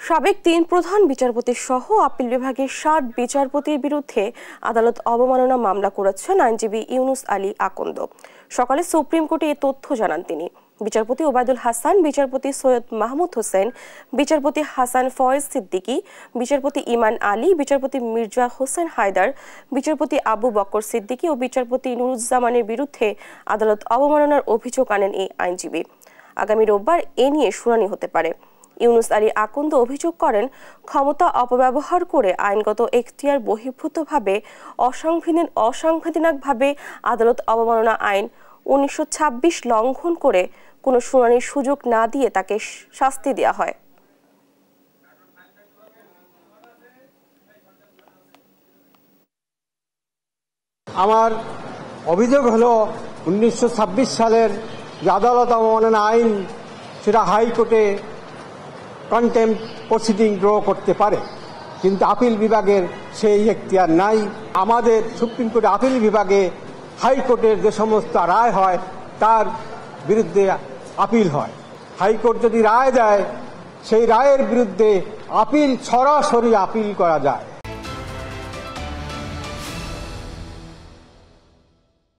সাবেক ৩ প্রধান বিচারপতি সহ আপিল বিভাগের ৭ বিচারপতির বিরুদ্ধে আদালত অবমাননা মামলা করেছেন আইনজীবী ইউনুস আলী আকন্দ। সকালে সুপ্রিম কোর্টে এ তথ্য জানান তিনি। বিচারপতি ওবায়দুল হাসান, বিচারপতি সৈয়দ মাহমুদ হোসেন, বিচারপতি হাসান ফয়েজ সিদ্দিকী, বিচারপতি ইমান আলী, বিচারপতি মির্জা হোসেন হায়দার, বিচারপতি আবু বকর সিদ্দিকী ও বিচারপতি নুরুজ্জামানের বিরুদ্ধে আদালত অবমাননার অভিযোগ আনেন এই আইনজীবী। আগামী রোববার এ নিয়ে শুনানি হতে পারে। ইউনুস আলী আকন্দ অভিযোগ করেন, ক্ষমতা অপব্যবহার করে আইনগত এখতিয়ার বহির্ভূতভাবে অসাংবিধানিকভাবে আদালত অবমাননা আইন ১৯২৬ লঙ্ঘন করে কোনো শুনানির সুযোগ না দিয়ে তাকে শাস্তি দেওয়া হয়। আমার অভিযোগ হলো ১৯২৬ সালের যে আদালত অবমাননা আইন, সেটা হাইকোর্টে কন্টেম্পট প্রসিডিং ড্র করতে পারে, কিন্তু আপিল বিভাগের সেই এখতিয়ার নাই। আমাদের সুপ্রিম কোর্টে আপিল বিভাগে হাইকোর্টের যে সমস্ত রায় হয় তার বিরুদ্ধে আপিল হয়। হাইকোর্ট যদি রায় দেয়, সেই রায়ের বিরুদ্ধে সরাসরি আপিল করা যায়।